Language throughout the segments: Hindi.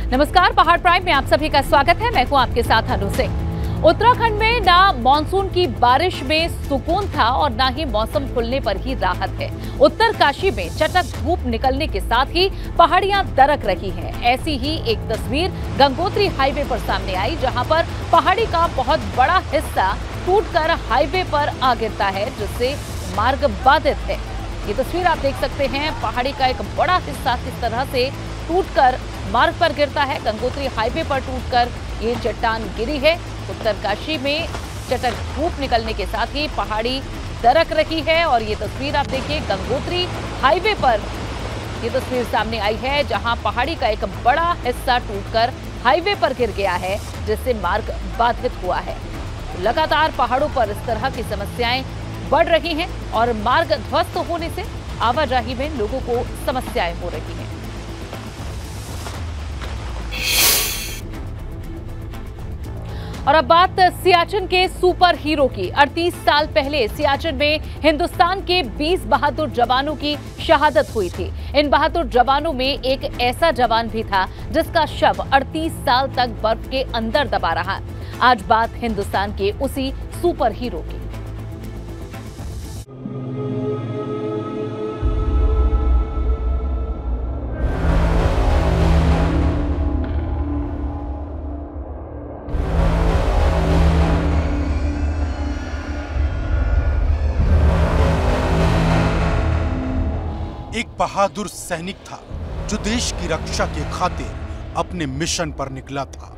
नमस्कार, पहाड़ प्राइम में आप सभी का स्वागत है। मैं हूं आपके साथ अनु सिंह। उत्तराखंड में ना मानसून की बारिश में सुकून था और ना ही मौसम खुलने पर ही राहत है। उत्तरकाशी में चटक धूप निकलने के साथ ही पहाड़ियां दरक रही हैं। ऐसी ही एक तस्वीर गंगोत्री हाईवे पर सामने आई, जहां पर पहाड़ी का बहुत बड़ा हिस्सा टूटकर हाईवे पर आ गिरता है, जिससे मार्ग बाधित है। ये तस्वीर आप देख सकते हैं, पहाड़ी का एक बड़ा हिस्सा किस तरह से टूटकर मार्ग पर गिरता है। गंगोत्री हाईवे पर टूटकर ये चट्टान गिरी है। उत्तरकाशी में चटक धूप निकलने के साथ ही पहाड़ी दरक रही है और ये तस्वीर आप देखिए, गंगोत्री हाईवे पर ये तस्वीर सामने आई है, जहां पहाड़ी का एक बड़ा हिस्सा टूटकर हाईवे पर गिर गया है, जिससे मार्ग बाधित हुआ है। लगातार पहाड़ों पर इस तरह की समस्याएं बढ़ रही हैं और मार्ग ध्वस्त होने से आवाजाही में लोगों को समस्याएं हो रही हैं। और अब बात सियाचिन के सुपर हीरो की। 38 साल पहले सियाचिन में हिंदुस्तान के 20 बहादुर जवानों की शहादत हुई थी। इन बहादुर जवानों में एक ऐसा जवान भी था जिसका शव 38 साल तक बर्फ के अंदर दबा रहा। आज बात हिंदुस्तान के उसी सुपर हीरो की। एक बहादुर सैनिक था जो देश की रक्षा के खातिर अपने मिशन पर निकला था।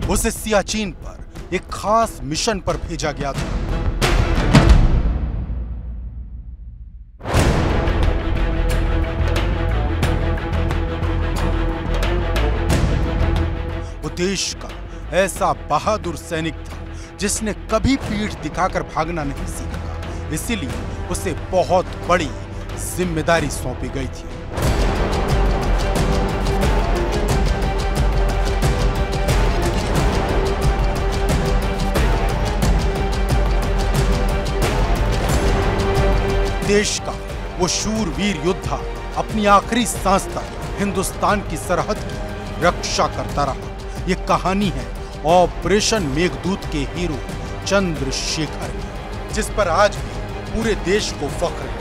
उसे सियाचिन पर एक खास मिशन पर भेजा गया था। वो देश का ऐसा बहादुर सैनिक था जिसने कभी पीठ दिखाकर भागना नहीं सीखा। इसीलिए उसे बहुत बड़ी जिम्मेदारी सौंपी गई थी। देश का वो शूरवीर योद्धा अपनी आखिरी सांस तक हिंदुस्तान की सरहद की रक्षा करता रहा। ये कहानी है ऑपरेशन मेघदूत के हीरो चंद्रशेखर की, जिस पर आज भी पूरे देश को फख्र है।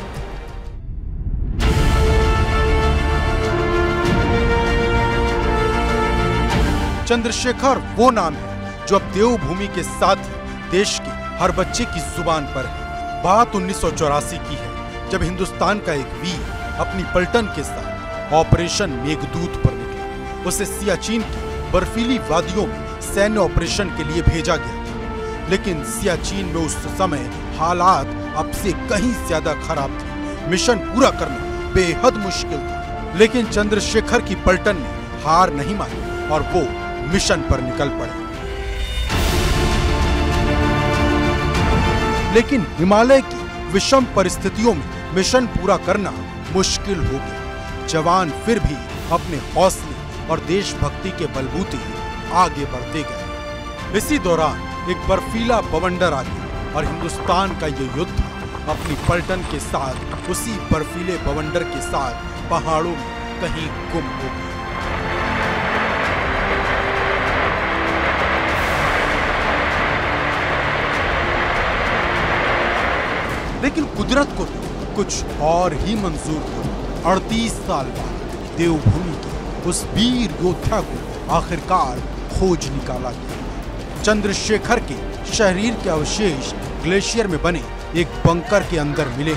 चंद्रशेखर वो नाम है जो अब देवभूमि के साथ ही देश के हर बच्चे की जुबान पर है। बात 1984 की है, जब हिंदुस्तान का एक वीर अपनी पलटन के साथ ऑपरेशन मेघदूत पर निकला। उसे सियाचिन की बर्फीली वादियों में सैन्य ऑपरेशन के लिए भेजा गया था, लेकिन सियाचिन में उस समय हालात अब से कहीं ज्यादा खराब थे। मिशन पूरा करना बेहद मुश्किल था, लेकिन चंद्रशेखर की पलटन ने हार नहीं मानी और वो मिशन पर निकल पड़े। लेकिन हिमालय की विषम परिस्थितियों में मिशन पूरा करना मुश्किल हो गया। जवान फिर भी अपने हौसले और देशभक्ति के बलबूते आगे बढ़ते गए। इसी दौरान एक बर्फीला बवंडर आ गया और हिंदुस्तान का ये योद्धा अपनी पलटन के साथ उसी बर्फीले बवंडर के साथ पहाड़ों में कहीं गुम हो गया। लेकिन कुदरत को कुछ और ही मंजूर हुआ। 38 साल बाद देवभूमि के उस वीर योद्धा को आखिरकार खोज निकाला गया। चंद्रशेखर के शरीर के अवशेष ग्लेशियर में बने एक बंकर के अंदर मिले।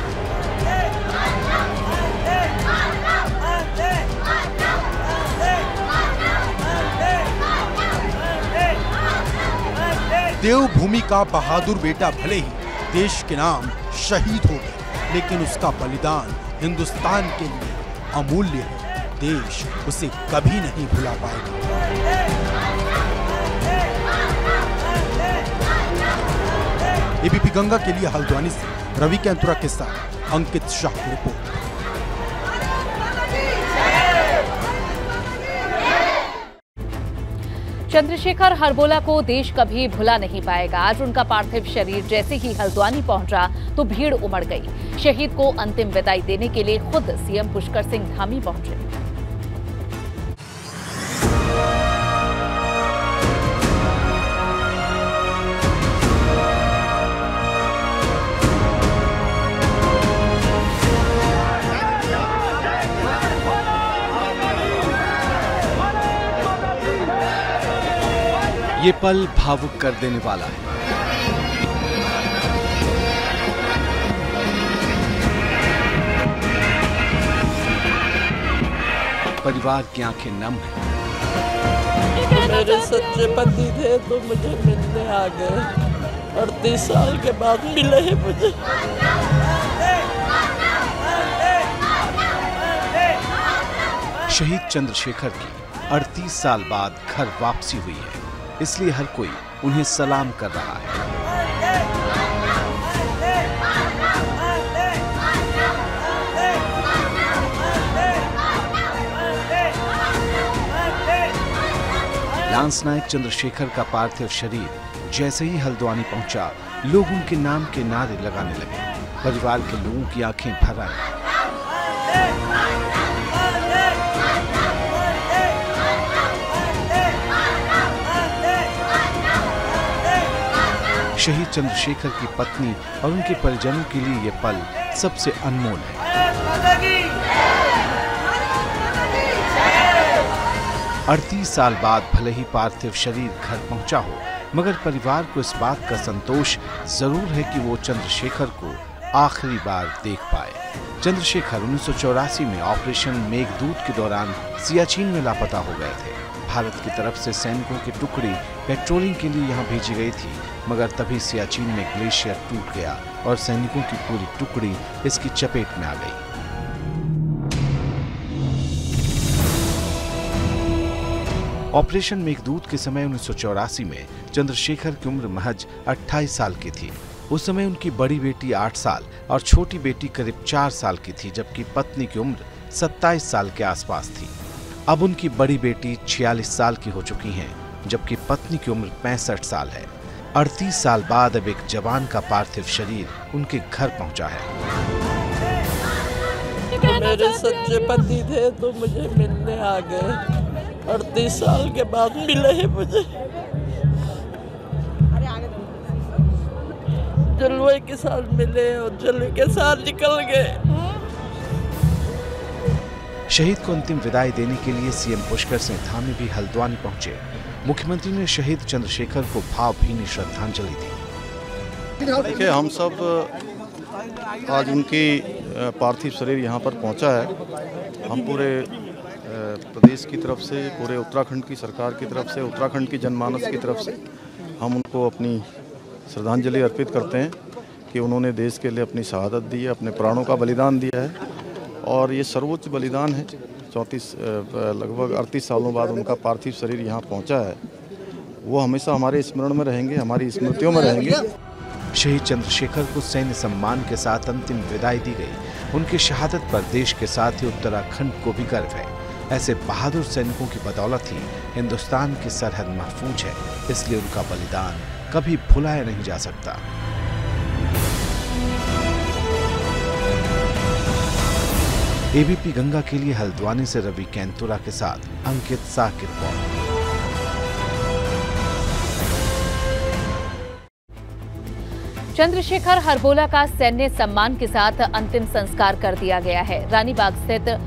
देवभूमि का बहादुर बेटा भले ही देश के नाम शहीद हो गया, लेकिन उसका बलिदान हिंदुस्तान के लिए अमूल्य है। देश उसे कभी नहीं भुला पाएगा। एबीपी गंगा के लिए हल्द्वानी से रवि कैंतुरा के साथ अंकित शाह की रिपोर्ट। चंद्रशेखर हरबोला को देश कभी भुला नहीं पाएगा। आज उनका पार्थिव शरीर जैसे ही हल्द्वानी पहुंचा तो भीड़ उमड़ गई। शहीद को अंतिम विदाई देने के लिए खुद सीएम पुष्कर सिंह धामी पहुंचे। ये पल भावुक कर देने वाला है। परिवार की आंखें नम हैं। मेरे सच्चे पति थे तो मुझे मिलने आ गए। 38 साल के बाद मिले हैं मुझे। शहीद चंद्रशेखर की 38 साल बाद घर वापसी हुई है, इसलिए हर कोई उन्हें सलाम कर रहा है। लांस नायक चंद्रशेखर का पार्थिव शरीर जैसे ही हल्द्वानी पहुंचा, लोग उनके नाम के नारे लगाने लगे। परिवार के लोगों की आंखें भर आई। शहीद चंद्रशेखर की पत्नी और उनके परिजनों के लिए ये पल सबसे अनमोल है। 38 साल बाद भले ही पार्थिव शरीर घर पहुंचा हो, मगर परिवार को इस बात का संतोष जरूर है कि वो चंद्रशेखर को आखिरी बार देख पाए। चंद्रशेखर 1984 में ऑपरेशन मेघदूत के दौरान सियाचिन में लापता हो गए थे। भारत की तरफ से सैनिकों की टुकड़ी पेट्रोलिंग के लिए यहाँ भेजी गई थी, मगर तभी सियाचिन में ग्लेशियर टूट गया और सैनिकों की पूरी टुकड़ी इसकी चपेट में आ गई। ऑपरेशन मेघदूत के समय 1984 में चंद्रशेखर की उम्र महज 28 साल की थी। उस समय उनकी बड़ी बेटी 8 साल और छोटी बेटी करीब 4 साल की थी, जबकि पत्नी की उम्र 27 साल के आसपास थी। अब उनकी बड़ी बेटी 46 साल की हो चुकी हैं, जबकि पत्नी की उम्र 65 साल है। 38 साल बाद अब एक जवान का पार्थिव शरीर उनके घर पहुंचा है। मेरे सच्चे पति थे तो मुझे मिलने आ गए। 38 साल के बाद मिले हैं मुझे। जलवे के साथ मिले और जलवे के साथ निकल गए। शहीद को अंतिम विदाई देने के लिए सीएम पुष्कर सिंह धामी भी हल्द्वानी पहुंचे। मुख्यमंत्री ने शहीद चंद्रशेखर को भावभीनी श्रद्धांजलि दी। देखिए, हम सब आज उनकी पार्थिव शरीर यहाँ पर पहुँचा है। हम पूरे प्रदेश की तरफ से, पूरे उत्तराखंड की सरकार की तरफ से, उत्तराखंड की जनमानस की तरफ से हम उनको अपनी श्रद्धांजलि अर्पित करते हैं कि उन्होंने देश के लिए अपनी शहादत दी है, अपने प्राणों का बलिदान दिया है और ये सर्वोच्च बलिदान है। 34 लगभग 38 सालों बाद उनका पार्थिव शरीर यहाँ पहुँचा है। वो हमेशा हमारे स्मरण में रहेंगे, हमारी स्मृतियों में रहेंगे। शहीद चंद्रशेखर को सैन्य सम्मान के साथ अंतिम विदाई दी गई। उनकी शहादत पर देश के साथ ही उत्तराखंड को भी गर्व है। ऐसे बहादुर सैनिकों की बदौलत ही हिंदुस्तान की सरहद महफूज है, इसलिए उनका बलिदान कभी भुलाया नहीं जा सकता। एबीपी गंगा के लिए हल्द्वानी से रवि कैंतुरा के साथ अंकित शाह की रिपोर्ट। चंद्रशेखर हरबोला का सैन्य सम्मान के साथ अंतिम संस्कार कर दिया गया है। रानीबाग स्थित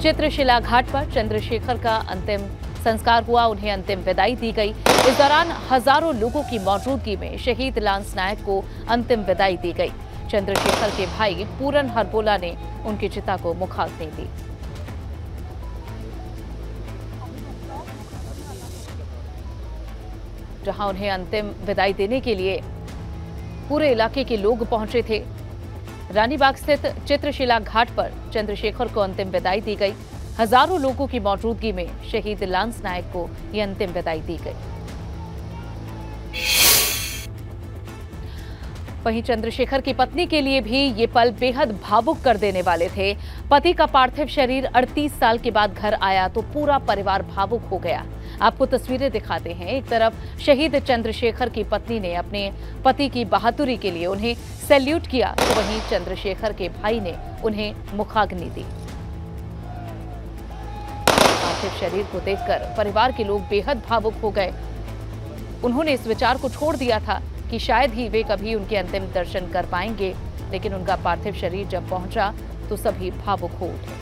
चित्रशिला घाट पर चंद्रशेखर का अंतिम संस्कार हुआ, उन्हें अंतिम विदाई दी गई। इस दौरान हजारों लोगों की मौजूदगी में शहीद लांस नायक को अंतिम विदाई दी गई। चंद्रशेखर के भाई पूरन हरबोला ने उनकी चिता को मुखाग्नि दी। जहां उन्हें अंतिम विदाई देने के लिए पूरे इलाके के लोग पहुंचे थे। रानीबाग स्थित चित्रशिला घाट पर चंद्रशेखर को अंतिम विदाई दी गई। हजारों लोगों की मौजूदगी में शहीद लांस नायक को यह अंतिम विदाई दी गई। वहीं चंद्रशेखर की पत्नी के लिए भी ये पल बेहद भावुक कर देने वाले थे। पति का पार्थिव शरीर 38 साल के बाद घर आया तो पूरा परिवार भावुक हो गया। आपको तस्वीरें दिखाते हैं। एक तरफ शहीद चंद्रशेखर की पत्नी ने अपने पति की बहादुरी के लिए उन्हें सैल्यूट किया, तो वहीं चंद्रशेखर के भाई ने उन्हें मुखाग्नि दी। पार्थिव शरीर को देखकर परिवार के लोग बेहद भावुक हो गए। उन्होंने इस विचार को छोड़ दिया था कि शायद ही वे कभी उनके अंतिम दर्शन कर पाएंगे, लेकिन उनका पार्थिव शरीर जब पहुंचा तो सभी भावुक हो उठे।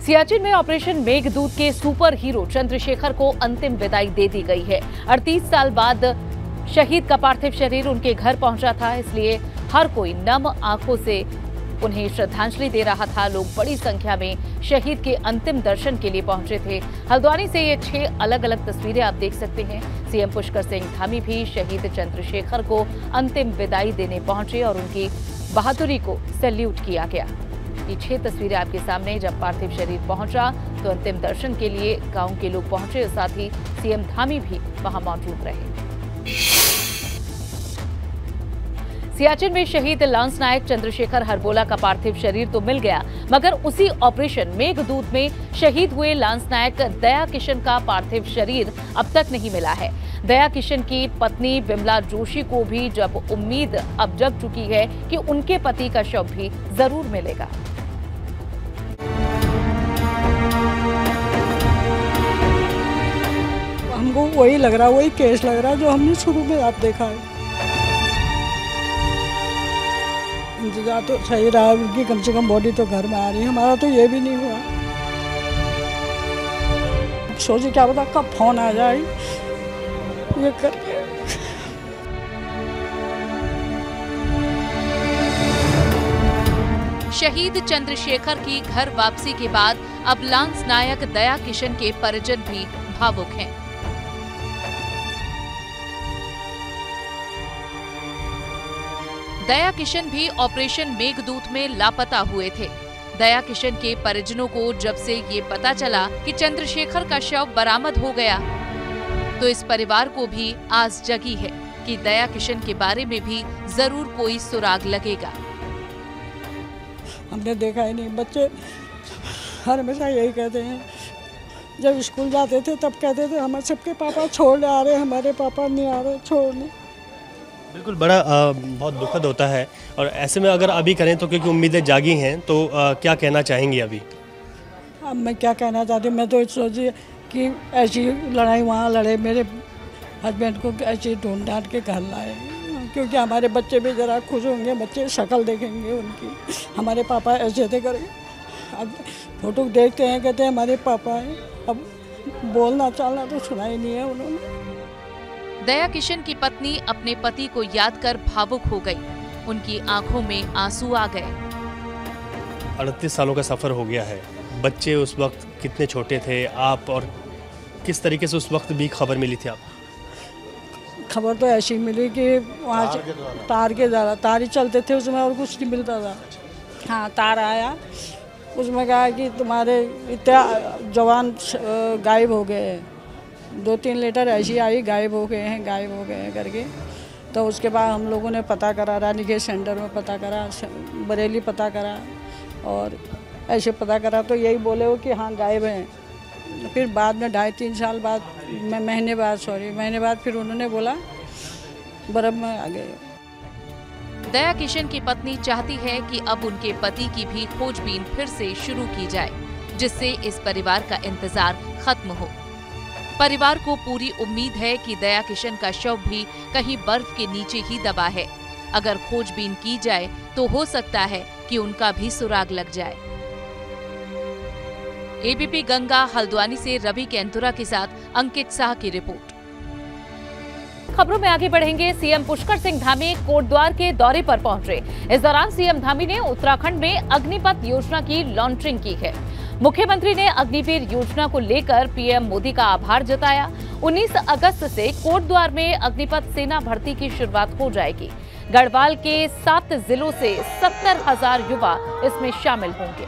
सियाचिन में ऑपरेशन मेघदूत के सुपर हीरो चंद्रशेखर को अंतिम विदाई दे दी गई है। 38 साल बाद शहीद का पार्थिव शरीर उनके घर पहुंचा था, इसलिए हर कोई नम आंखों से उन्हें श्रद्धांजलि दे रहा था। लोग बड़ी संख्या में शहीद के अंतिम दर्शन के लिए पहुंचे थे। हल्द्वानी से ये 6 अलग अलग तस्वीरें आप देख सकते हैं। सीएम पुष्कर सिंह धामी भी शहीद चंद्रशेखर को अंतिम विदाई देने पहुंचे और उनकी बहादुरी को सैल्यूट किया गया। ये 6 तस्वीरें आपके सामने। जब पार्थिव शरीर पहुंचा तो अंतिम दर्शन के लिए गांव के लोग पहुंचे, साथ ही सीएम धामी भी वहां मौजूद रहे। सियाचिन में शहीद लांस नायक चंद्रशेखर हरबोला का पार्थिव शरीर तो मिल गया, मगर उसी ऑपरेशन मेघदूत में शहीद हुए लांस नायक दया किशन का पार्थिव शरीर अब तक नहीं मिला है। दया किशन की पत्नी विमला जोशी को भी जब उम्मीद अब जग चुकी है कि उनके पति का शव भी जरूर मिलेगा। हमको वही लग रहा, वही केस लग रहा जो हमने शुरू में आप देखा है। इंतजार तो सही रहा उनकी, कम से कम बॉडी तो घर में आ रही है। हमारा तो ये भी नहीं हुआ। सोचे क्या पता कब फोन आ जाए ये करके। शहीद चंद्रशेखर की घर वापसी के बाद अब लांस नायक दया किशन के परिजन भी भावुक हैं। दया किशन भी ऑपरेशन मेघदूत में लापता हुए थे। दया किशन के परिजनों को जब से ये पता चला कि चंद्रशेखर का शव बरामद हो गया, तो इस परिवार को भी आस जगी है कि दया किशन के बारे में भी जरूर कोई सुराग लगेगा। हमने देखा ही नहीं। बच्चे हर हमेशा यही कहते हैं, जब स्कूल जाते थे तब कहते थे हमारे सबके पापा छोड़ने आ रहे, हमारे पापा नहीं आ रहे छोड़ने। बिल्कुल, बड़ा बहुत दुखद होता है। और ऐसे में अगर अभी करें तो क्योंकि उम्मीदें जागी हैं, तो क्या कहना चाहेंगी अभी? अब मैं क्या कहना चाहती हूँ, मैं तो सोची कि ऐसी लड़ाई वहाँ लड़े, मेरे हस्बैंड को ऐसे ढूंढ ढांढ के घर लाए, क्योंकि हमारे बच्चे भी ज़रा खुश होंगे, बच्चे शक्ल देखेंगे उनकी, हमारे पापा ऐसे थे करके। अब फोटो देखते हैं, कहते हैं हमारे पापा हैं। अब बोलना चालना तो सुना ही नहीं है उन्होंने। दया किशन की पत्नी अपने पति को याद कर भावुक हो गई। उनकी आंखों में आंसू आ गए। 38 सालों का सफर हो गया है। बच्चे उस वक्त कितने छोटे थे आप, और किस तरीके से उस वक्त भी खबर मिली थी आप? खबर तो ऐसी मिली कि वहाँ तार के द्वारा, तार ही चलते थे उसमें और कुछ नहीं मिलता था। हाँ, तार आया, उसमें कहा कि तुम्हारे इतने जवान गायब हो गए हैं। 2-3 लेटर ऐसी आई, गायब हो गए हैं करके। तो उसके बाद हम लोगों ने पता करा, रानीखेत सेंटर में पता करा, बरेली पता करा, और ऐसे पता करा तो यही बोले हो कि हाँ गायब हैं। फिर बाद में 2.5-3 साल बाद, महीने बाद फिर उन्होंने बोला बर्फ में आ गए। दया किशन की पत्नी चाहती है कि अब उनके पति की भी खोजबीन फिर से शुरू की जाए, जिससे इस परिवार का इंतजार खत्म हो। परिवार को पूरी उम्मीद है कि दया किशन का शव भी कहीं बर्फ के नीचे ही दबा है। अगर खोजबीन की जाए तो हो सकता है कि उनका भी सुराग लग जाए। एबीपी गंगा हल्द्वानी से रवि केंतुरा के साथ अंकित शाह की रिपोर्ट। खबरों में आगे बढ़ेंगे। सीएम पुष्कर सिंह धामी कोटद्वार के दौरे पर पहुंचे। इस दौरान सीएम धामी ने उत्तराखंड में अग्निपथ योजना की लॉन्चिंग की है। मुख्यमंत्री ने अग्निवीर योजना को लेकर पीएम मोदी का आभार जताया। 19 अगस्त से कोटद्वार में अग्निपथ सेना भर्ती की शुरुआत हो जाएगी। गढ़वाल के 7 जिलों से 70,000 युवा इसमें शामिल होंगे।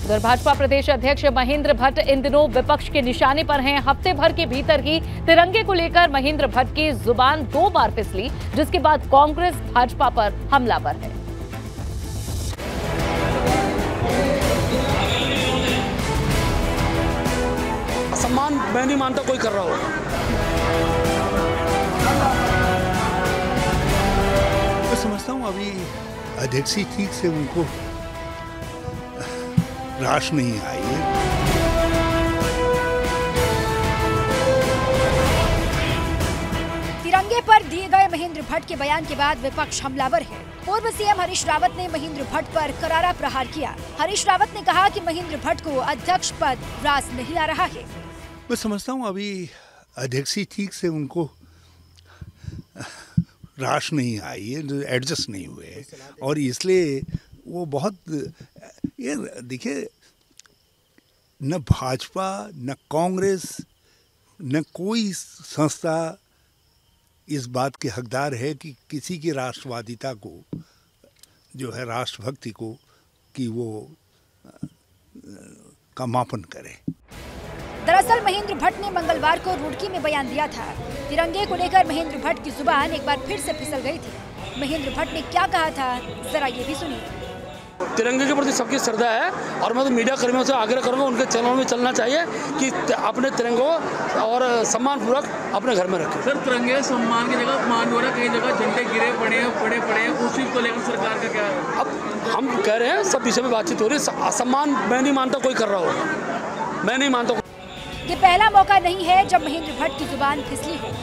उधर भाजपा प्रदेश अध्यक्ष महेंद्र भट्ट इन दिनों विपक्ष के निशाने पर हैं। हफ्ते भर के भीतर ही तिरंगे को लेकर महेंद्र भट्ट की जुबान 2 बार फिसली, जिसके बाद कांग्रेस भाजपा पर हमलावर है। सम्मान मैं नहीं मानता कोई कर रहा हो। मैं समझता हूँ अभी अध्यक्ष ही ठीक से उनको राश नहीं आई है। तिरंगे पर दिए गए महेंद्र भट्ट के बयान के बाद विपक्ष हमलावर है। पूर्व सीएम हरीश रावत ने महेंद्र भट्ट पर करारा प्रहार किया। हरीश रावत ने कहा कि महेंद्र भट्ट को अध्यक्ष पद रास नहीं आ रहा है। मैं समझता हूँ अभी अध्यक्ष ही ठीक से उनको राश नहीं आई है, एडजस्ट नहीं हुए और इसलिए वो बहुत ये देखिए न भाजपा न कांग्रेस न कोई संस्था इस बात के हकदार है कि किसी की राष्ट्रवादिता को जो है राष्ट्रभक्ति को कि वो का मापन करे। दरअसल महेंद्र भट्ट ने मंगलवार को रुड़की में बयान दिया था। तिरंगे को लेकर महेंद्र भट्ट की जुबान एक बार फिर से फिसल गई थी। महेंद्र भट्ट ने क्या कहा था, जरा ये भी सुनिए। तिरंगे के प्रति सबकी श्रद्धा है और मैं तो मीडिया कर्मियों से आग्रह करूंगा उनके चरणों में चलना चाहिए कि अपने तिरंगों और सम्मान पूर्वक अपने घर में रखें। सर तिरंगे सम्मान की जगह अपमान हो रहा है, कई जगह झंडे गिरे पड़े हैं, उस चीज को लेकर सरकार का क्या है? अब हम कह रहे हैं सब विषय में बातचीत हो रही है। असम्मान मैं नहीं मानता कोई कर रहा हो, मैं नहीं मानता। ये पहला मौका नहीं है जब महेंद्र भट्ट की जुबान फिसली हो।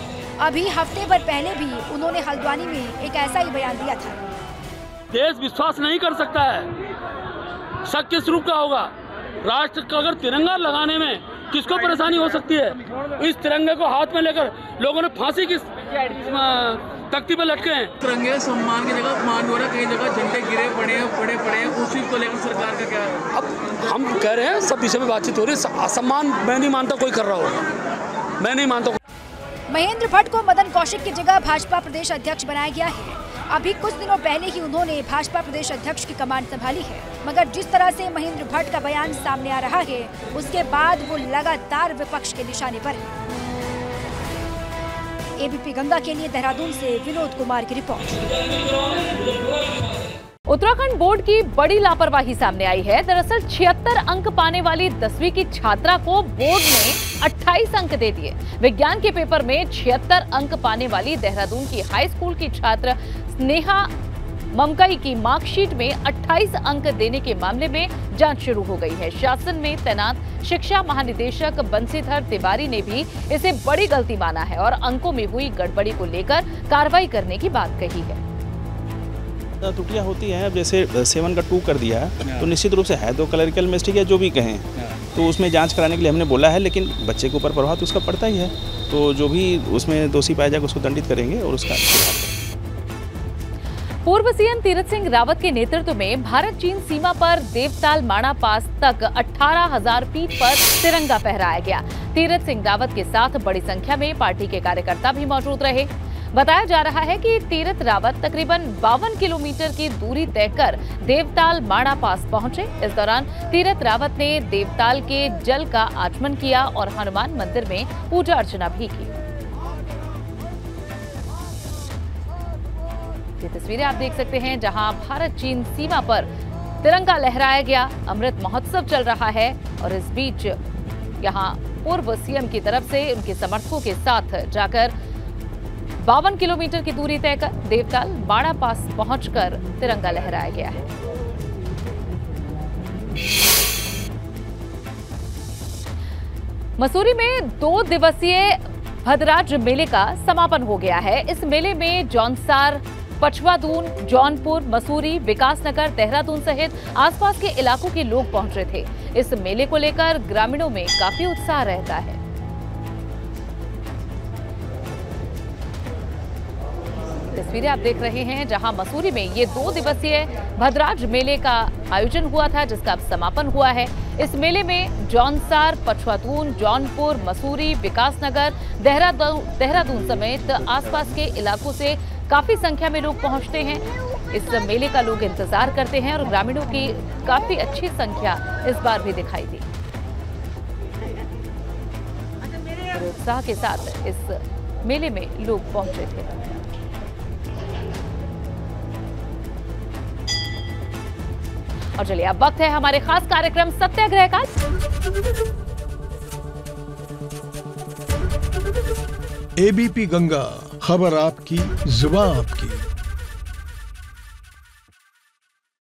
अभी हफ्ते भर पहले भी उन्होंने हल्द्वानी में एक ऐसा ही बयान दिया था। देश विश्वास नहीं कर सकता है, शक किस रूप का होगा? राष्ट्र का अगर तिरंगा लगाने में किसको परेशानी हो सकती है? इस तिरंगे को हाथ में लेकर लोगों ने फांसी की तख्ती पर लटके हैं। तिरंगे सम्मान की जगह अपमान हो रहा है, कई जगह झंडे गिरे पड़े हैं, उस चीज को लेकर सरकार का क्या है? अब हम कह रहे हैं सब विषय में बातचीत हो रही है। असम्मान मैं नहीं मानता कोई कर रहा हो, मैं नहीं मानता। महेंद्र भट्ट को मदन कौशिक की जगह भाजपा प्रदेश अध्यक्ष बनाया गया है। अभी कुछ दिनों पहले ही उन्होंने भाजपा प्रदेश अध्यक्ष की कमान संभाली है, मगर जिस तरह से महेंद्र भट्ट का बयान सामने आ रहा है, उसके बाद वो लगातार विपक्ष के निशाने पर है। एबीपी गंगा के लिए देहरादून से विनोद कुमार की रिपोर्ट। उत्तराखंड बोर्ड की बड़ी लापरवाही सामने आई है। दरअसल 76 अंक पाने वाली 10वीं की छात्रा को बोर्ड ने 28 अंक दे दिए। विज्ञान के पेपर में 76 अंक पाने वाली देहरादून की हाई स्कूल की छात्र स्नेहा ममकई की मार्कशीट में 28 अंक देने के मामले में जांच शुरू हो गई है। शासन में तैनात शिक्षा महानिदेशक बंसीधर तिवारी ने भी इसे बड़ी गलती माना है और अंकों में हुई गड़बड़ी को लेकर कार्रवाई करने की बात कही है। त्रुटियां होती हैं, अब जैसे 7 का 2 कर दिया है तो निश्चित रूप से है तो क्लरिकल मिस्टेक है जो भी कहें, तो उसमें जांच कराने के लिए हमने बोला है, लेकिन बच्चे के ऊपर प्रभाव तो उसका पड़ता ही है, तो जो भी उसमें दोषी पाया जाएगा उसको दंडित करेंगे और उसका सुधार। पूर्व सीएम तीरथ सिंह रावत के नेतृत्व में भारत चीन सीमा पर देवताल माणा पास तक 18,000 फीट पर तिरंगा फहराया गया। तीरथ सिंह रावत के साथ बड़ी संख्या में पार्टी के कार्यकर्ता भी मौजूद रहे। बताया जा रहा है कि तीरथ रावत तकरीबन 52 किलोमीटर की दूरी तय कर देवताल माणा पास पहुंचे। इस दौरान तीरथ रावत ने देवताल के जल का आचमन किया और हनुमान मंदिर में पूजा अर्चना भी की। ये तस्वीरें आप देख सकते हैं जहां भारत चीन सीमा पर तिरंगा लहराया गया। अमृत महोत्सव चल रहा है और इस बीच यहां पूर्व सीएम की तरफ से उनके समर्थकों के साथ जाकर 52 किलोमीटर की दूरी तय कर देवताल माणा पास पहुंचकर तिरंगा लहराया गया है। मसूरी में 2 दिवसीय भद्राज मेले का समापन हो गया है। इस मेले में जौनसार, पछवादून, जौनपुर, मसूरी, विकासनगर, देहरादून सहित आसपास के इलाकों के लोग पहुंचे थे। इस मेले को लेकर ग्रामीणों में काफी उत्साह रहता है। तस्वीरें आप देख रहे हैं जहां मसूरी में ये 2 दिवसीय भद्राज मेले का आयोजन हुआ था, जिसका अब समापन हुआ है। इस मेले में जौनसार, पछवातून, जौनपुर, मसूरी, विकासनगर, देहरादून समेत आसपास के इलाकों से काफी संख्या में लोग पहुंचते हैं। इस मेले का लोग इंतजार करते हैं और ग्रामीणों की काफी अच्छी संख्या इस बार भी दिखाई दी। उत्साह के साथ इस मेले में लोग पहुंचे थे। और चलिए अब वक्त है हमारे खास कार्यक्रम सत्याग्रह का। एबीपी गंगा, खबर आपकी, जुबान आपकी।